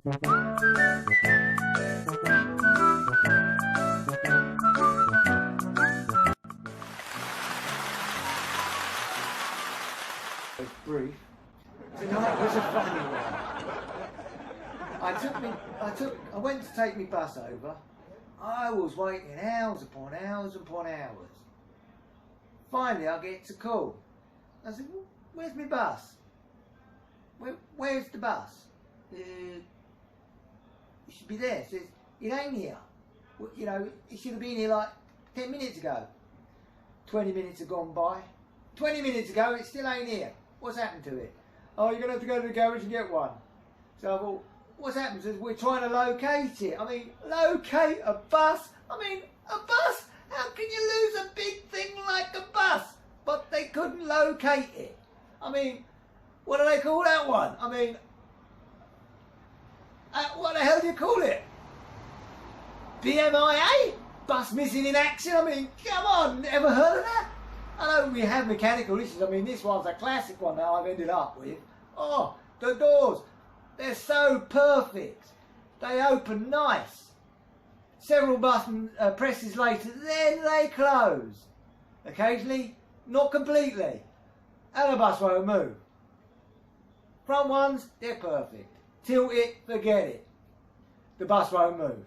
It's brief. Tonight was a funny one. I went to take my bus over. I was waiting hours upon hours upon hours. Finally, I get a call. I said, well, "Where's my bus? Where's the bus? It should be there." It says, "It ain't here. Well, you know, it should have been here like 10 minutes ago. 20 minutes have gone by. 20 minutes ago, it still ain't here. What's happened to it?" "Oh, you're going to have to go to the garage and get one." So I thought, what's happened? Says, "We're trying to locate it." I mean, locate a bus? I mean, a bus? How can you lose a big thing like a bus? But they couldn't locate it. I mean, what do they call that one? I mean, what the hell do you call it? BMIA? Bus missing in action? I mean, come on, ever heard of that? I know we have mechanical issues. I mean, this one's a classic one that I've ended up with. Oh, the doors. They're so perfect. They open nice. Several button presses later, then they close. Occasionally, not completely. And the bus won't move. Front ones, they're perfect. Tilt it, forget it. The bus won't move.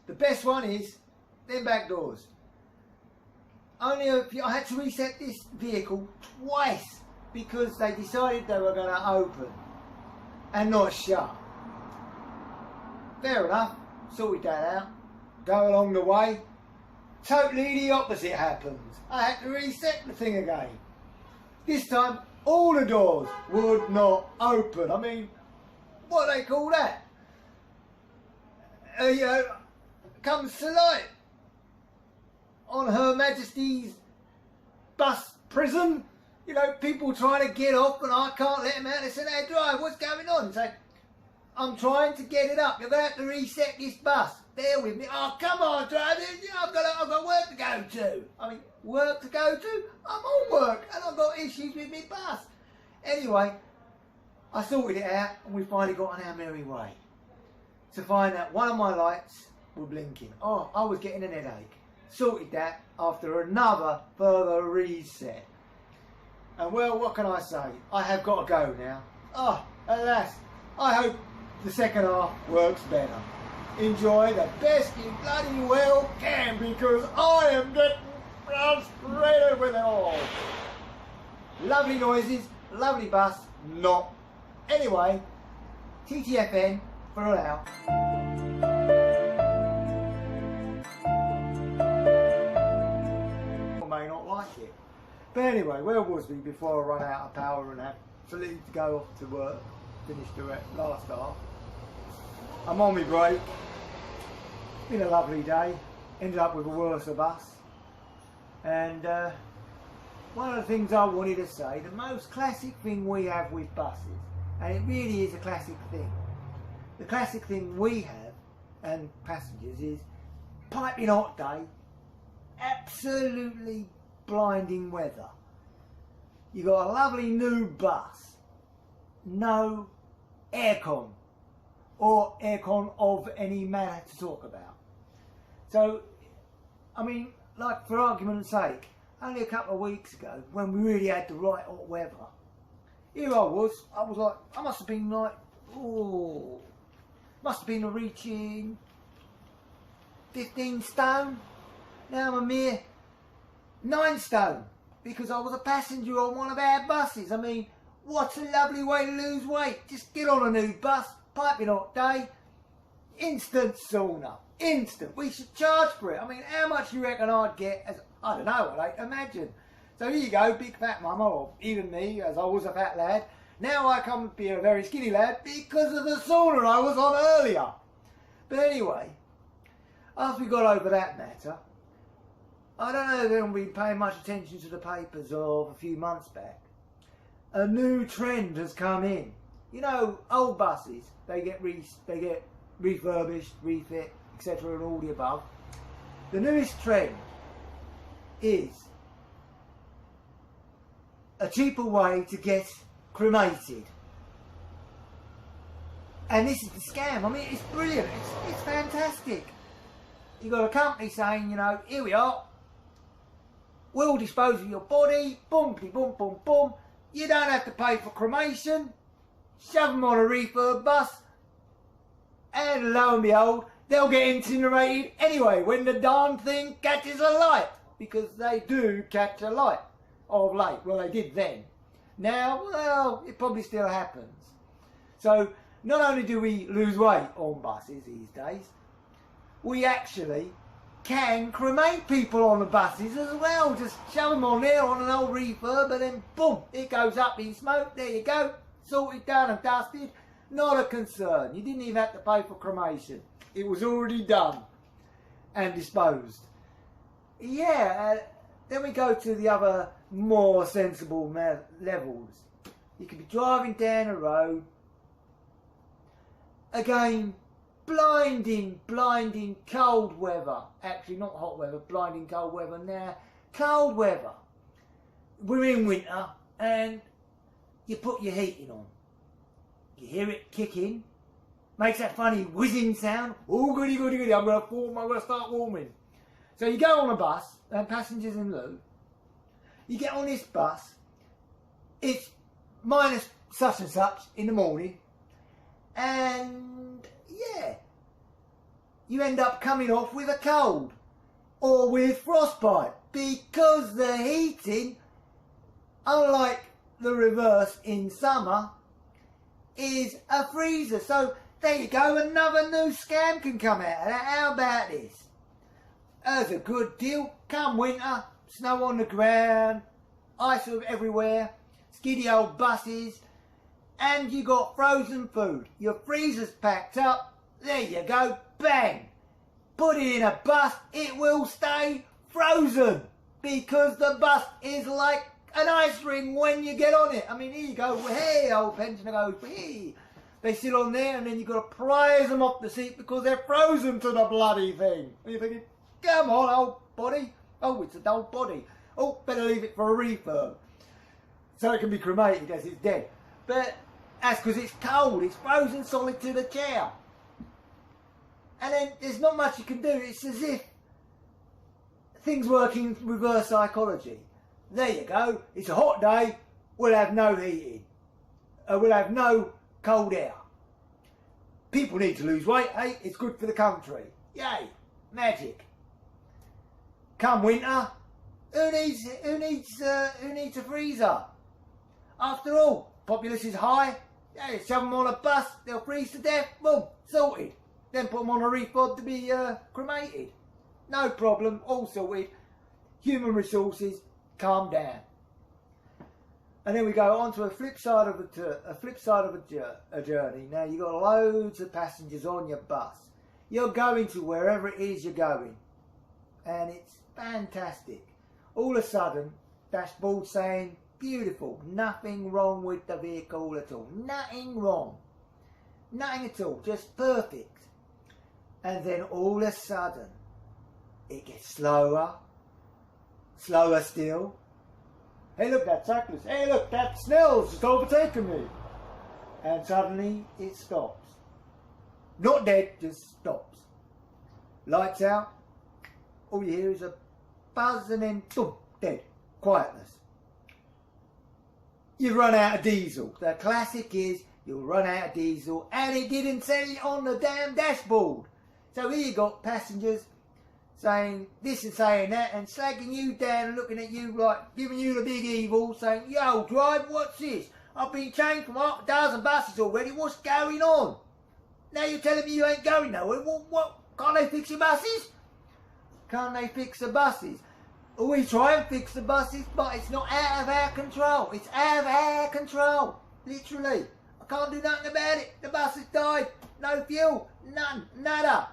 The best one is them back doors. I had to reset this vehicle twice because they decided they were going to open and not shut. Fair enough, sorted that out. Go along the way, totally the opposite happens. I had to reset the thing again. This time, all the doors would not open. I mean, what do they call that? Comes to light on Her Majesty's bus prison. You know, people trying to get off and I can't let them out. They say, "Hey, drive, what's going on?" Say, "I'm trying to get it up. You're going to have to reset this bus. Bear with me." "Oh, come on, driver. I've got work to go to." I mean, work to go to? I'm on work and I've got issues with my bus. Anyway, I sorted it out and we finally got on our merry way to find out one of my lights were blinking. Oh, I was getting an headache. Sorted that after another further reset. And well, what can I say? I have got to go now. Oh, alas. I hope the second half works better. Enjoy the best you bloody well can because I am getting frustrated with it all. Lovely noises, lovely bus, not. Anyway, TTFN for now. May not like it. But anyway, where was we before I run out of power and have to leave to go off to work? Finished the last half. I'm on my break. Been a lovely day. Ended up with a worse bus. And one of the things I wanted to say, the most classic thing we have with buses, and it really is a classic thing. The classic thing we have, and passengers, is piping hot day, absolutely blinding weather. You got a lovely new bus, no aircon or aircon of any manner to talk about. So, I mean, like for argument's sake, only a couple of weeks ago when we really had the right hot weather, here I was like, I must have been like, oh, must have been reaching 15 stone. Now I'm a mere 9 stone because I was a passenger on one of our buses. I mean, what a lovely way to lose weight. Just get on a new bus, piping hot day, instant sauna, instant. We should charge for it. I mean, how much you reckon I'd get as, I don't know, I imagine. So here you go, big fat mama, or even me, as I was a fat lad. Now I come to be a very skinny lad because of the sauna I was on earlier. But anyway, after we got over that matter, I don't know if anyone been paying much attention to the papers of a few months back. A new trend has come in. You know, old buses, they get refurbished, refit, etc. and all the above. The newest trend is a cheaper way to get cremated. And this is the scam. I mean, it's brilliant. It's fantastic. You've got a company saying, you know, here we are. We'll dispose of your body. Boom, boom, boom, boom. You don't have to pay for cremation. Shove them on a refurb bus. And lo and behold, they'll get incinerated anyway when the darn thing catches a light. Because they do catch a light of late. Well, they did then. Now, well, it probably still happens. So, not only do we lose weight on buses these days, we actually can cremate people on the buses as well. Just shove them on there on an old refurb and then boom, it goes up in smoke. There you go. Sorted, done and dusted. Not a concern. You didn't even have to pay for cremation. It was already done and disposed. Yeah, then we go to the other more sensible levels. You could be driving down a road. Again, blinding cold weather. Actually, not hot weather, blinding cold weather now. Cold weather. We're in winter and you put your heating on. You hear it kick in. Makes that funny whizzing sound. Oh, goody, goody, goody. I'm going to start warming. So you go on a bus, and passengers in lieu. You get on this bus. It's minus such and such in the morning. And yeah, you end up coming off with a cold or with frostbite because the heating, unlike the reverse in summer, is a freezer. So there you go, another new scam can come out of that. How about this? That's a good deal. Come winter, snow on the ground, ice everywhere, skiddy old buses, and you got frozen food. Your freezer's packed up. There you go. Bang. Put it in a bus. It will stay frozen because the bus is like an ice ring when you get on it. I mean, here you go. Hey, old pensioner goes, hey. They sit on there and then you've got to prise them off the seat because they're frozen to the bloody thing. And you're thinking, come on, old body. Oh, it's an old body. Oh, better leave it for a refurb. So it can be cremated as it's dead. But that's because it's cold. It's frozen solid to the chair. And then there's not much you can do. It's as if things work in reverse psychology. There you go. It's a hot day. We'll have no heating. We'll have no cold air. People need to lose weight. Hey, it's good for the country. Yay. Magic. Come winter, who needs a freezer? After all, populace is high. Yeah, shove them on a bus, they'll freeze to death. Boom, sorted. Then put them on a refurb to be cremated. No problem, all sorted. Human resources, calm down. And then we go on to a flip side of a journey. Now you've got loads of passengers on your bus. You're going to wherever it is you're going, and it's fantastic. All of a sudden, dashboard saying, beautiful, nothing wrong with the vehicle at all. Nothing wrong. Nothing at all, just perfect. And then all of a sudden, it gets slower, slower still. Hey look, that cyclist, hey look, that snail's just overtaken me. And suddenly, it stops. Not dead, just stops. Lights out, all you hear is a buzz and then boom, dead. Quietness. You run out of diesel. The classic is you'll run out of diesel and it didn't say it on the damn dashboard. So here you got passengers saying this and saying that and slagging you down and looking at you like giving you the big evil, saying, yo, driver, what's this? I've been changed from half a dozen buses already. What's going on? Now you're telling me you ain't going nowhere. What? Can't they fix your buses? Can't they fix the buses? We try and fix the buses, but it's not out of our control. It's out of our control. Literally. I can't do nothing about it. The bus has died. No fuel. None. Nada.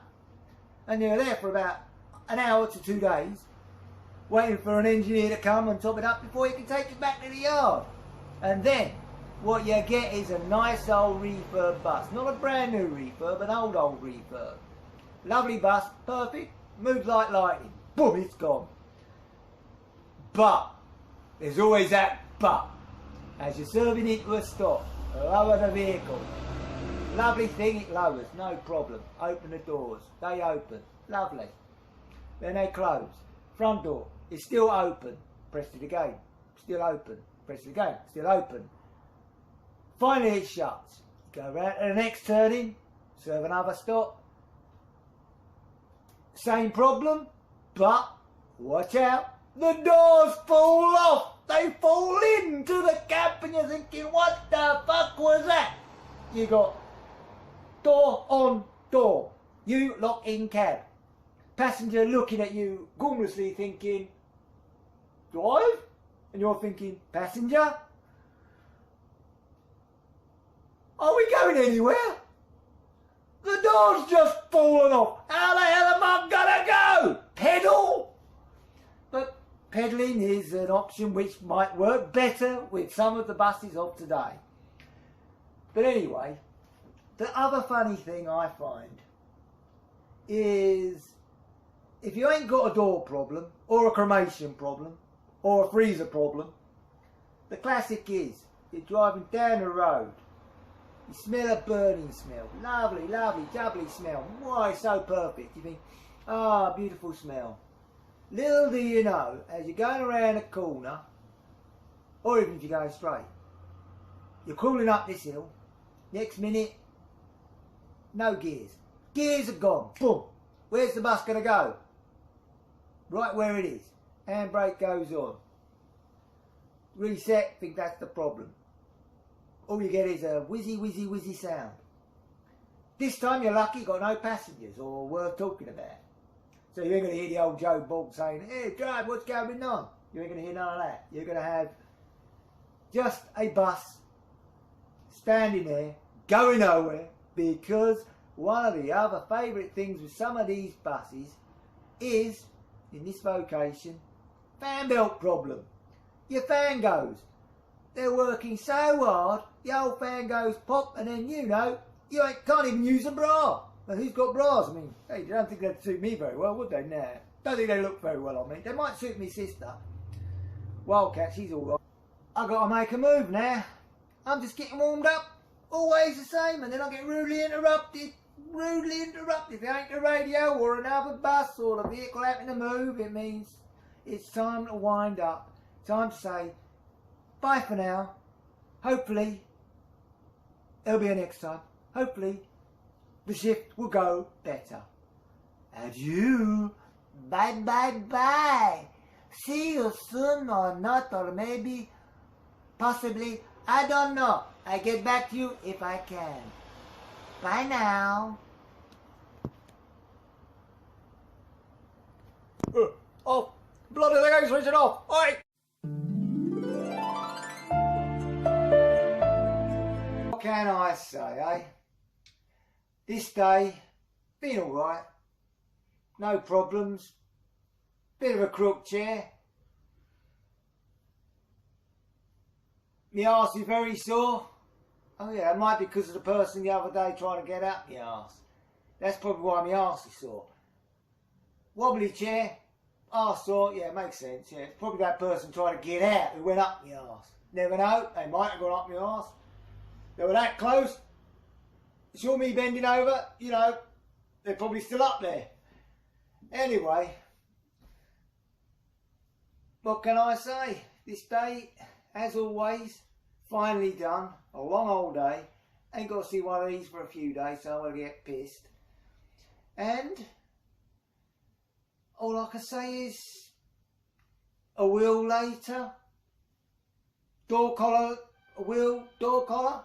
And you're there for about an hour to 2 days, waiting for an engineer to come and top it up before you can take it back to the yard. And then, what you get is a nice old refurb bus. Not a brand new refurb, an old refurb. Lovely bus. Perfect. Moves like lightning. Boom, it's gone. But, there's always that but. As you're serving into a stop, lower the vehicle. Lovely thing, it lowers, no problem. Open the doors, they open, lovely. Then they close. Front door is still open, press it again, still open, press it again, still open. Finally it shuts. Go round to the next turning, serve another stop. Same problem, but watch out, the doors fall off. They fall into the cab and you're thinking, what the fuck was that? You got door on door. You lock in cab. Passenger looking at you gumlessly thinking, drive? And you're thinking, passenger? Are we going anywhere? The door's just fallen off. How the hell am I gonna go? Pedal? But pedalling is an option which might work better with some of the buses of today. But anyway, the other funny thing I find is if you ain't got a door problem or a cremation problem or a freezer problem, the classic is you're driving down the road, you smell a burning smell, lovely, lovely, jubbly smell. Why, so perfect. You think, ah, beautiful smell. Little do you know, as you're going around a corner, or even if you're going straight, you're crawling up this hill, next minute, no gears. Gears are gone. Boom. Where's the bus going to go? Right where it is. Handbrake goes on. Reset, think that's the problem. All you get is a whizzy, whizzy, whizzy sound. This time you're lucky, got no passengers or worth talking about. So you ain't going to hear the old Joe Bolt saying, hey, drive, what's going on? You ain't going to hear none of that. You're going to have just a bus standing there, going nowhere, because one of the other favourite things with some of these buses is, in this vocation, fan belt problem. Your fan goes. They're working so hard, the old fan goes pop, and then you know, you can't even use a bra. And who's got bras? I mean, hey, they don't think they'd suit me very well, would they? Nah. Don't think they look very well on me. They might suit me sister. Wildcat, she's all right. I've got to make a move now. I'm just getting warmed up. Always the same, and then I get rudely interrupted. Rudely interrupted. If it ain't the radio or another bus or the vehicle having to move, it means it's time to wind up. Time to say bye for now. Hopefully there'll be a next time. Hopefully the shift will go better. Adieu. Bye bye bye. See you soon or not, or maybe, possibly, I don't know. I get back to you if I can. Bye now. Off. Bloody thing ain't switching off. Oi! What can I say, eh? This day, been alright. No problems. Bit of a crook chair. My arse is very sore. Oh yeah, it might be because of the person the other day trying to get up my arse. That's probably why my arse is sore. Wobbly chair, arse sore, yeah, it makes sense, yeah. It's probably that person trying to get out who went up my arse. Never know, they might have gone up my arse. They were that close. Saw me bending over, you know, they're probably still up there. Anyway, what can I say? This day, as always, finally done. A long old day. Ain't got to see one of these for a few days, so I'm going to get pissed. And all I can say is a wheel later, door collar, a wheel, door collar,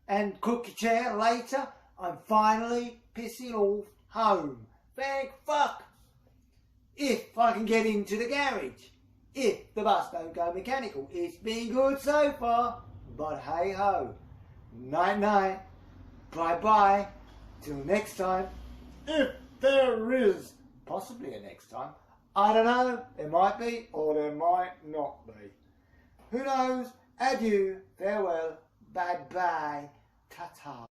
and cookie chair later, I'm finally pissing off home. Thank fuck. If I can get into the garage. If the bus don't go mechanical. It's been good so far, but hey ho. Night night. Bye bye. Till next time. If there is possibly a next time. I don't know. There might be or there might not be. Who knows? Adieu. Farewell. Bye bye. Ta-ta.